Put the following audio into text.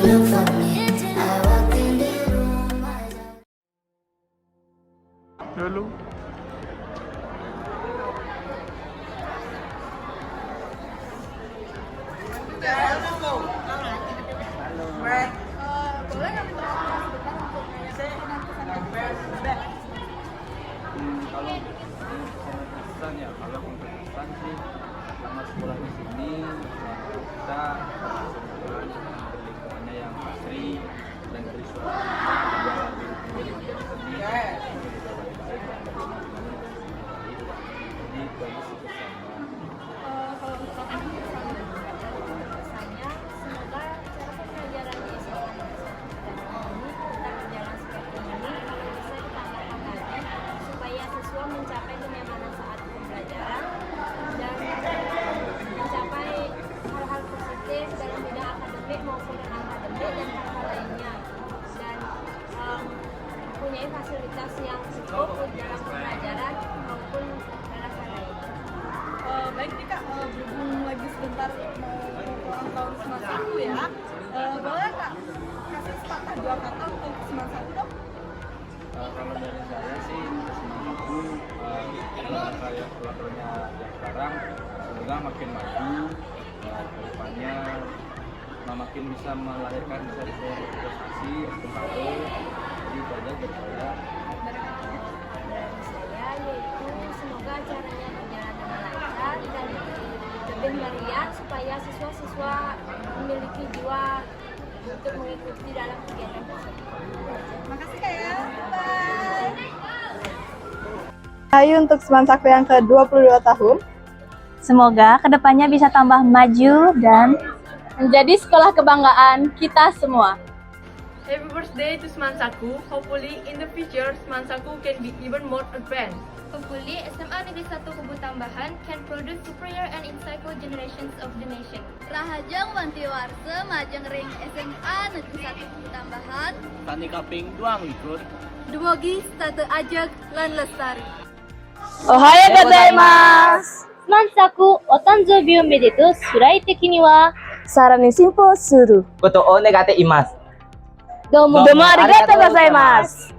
Halo. Boleh nggak minta sebentar untuk menanyakan pesan? Kalau pesan ya, kalau untuk pesan sih selama sekolah di sini kita lingkungannya yang asri dan visual jadi bagus sih kesannya. Kalau untuk pesannya, semoga cara pembelajaran di SMA ini tetap berjalan seperti ini, bisa ditambahkan lagi supaya siswa mencapai kenyamanan saat pembelajaran dan mencapai hal-hal positif dalam bidang akademik maupun non-akademik dan hal-hal lainnya, dan mempunyai fasilitas yang cukup dalam pembelajaran maupun dalam hal lain. Baik nih Kak, berhubung lagi sebentar mau ulang tahun Semansaku ya, boleh Kak kasih sepatah dua kata untuk Semansaku dong? Kalau dari saya sih semangatku dalam karya pelakunya yang sekarang semoga makin maju ke depannya, makin bisa melahirkan prestasi untuk aku. Jadi itu aja dari saya. Dari saya yaitu semoga acaranya berjalan dengan lancar dan lebih meriah supaya siswa-siswa memiliki jiwa untuk mengikuti dalam kegiatan tersebut. Makasih Kak ya. Bye. Ayo untuk Semansaku yang ke-22 tahun. Semoga kedepannya bisa tambah maju dan Menjadi sekolah kebanggaan kita semua. Happy birthday to Semansaku. Hopefully in the future Semansaku can be even more advanced. Hopefully, SMA Negeri 1 Kubu Tambahan can produce superior and insightful generations of the nation. Rahajang Wanti Warse Majeng Ring SMA Negeri 1 Kubu Tambahan. Tani kaping duang ikut. Dumogi State Ajak Lan Lestari. Ohayo gozaimasu. Semansaku otanzobi o medetou surai teki ni wa Sarani simpo suru. Koto o negate imasu. domo Domo arigatou gozaimasu.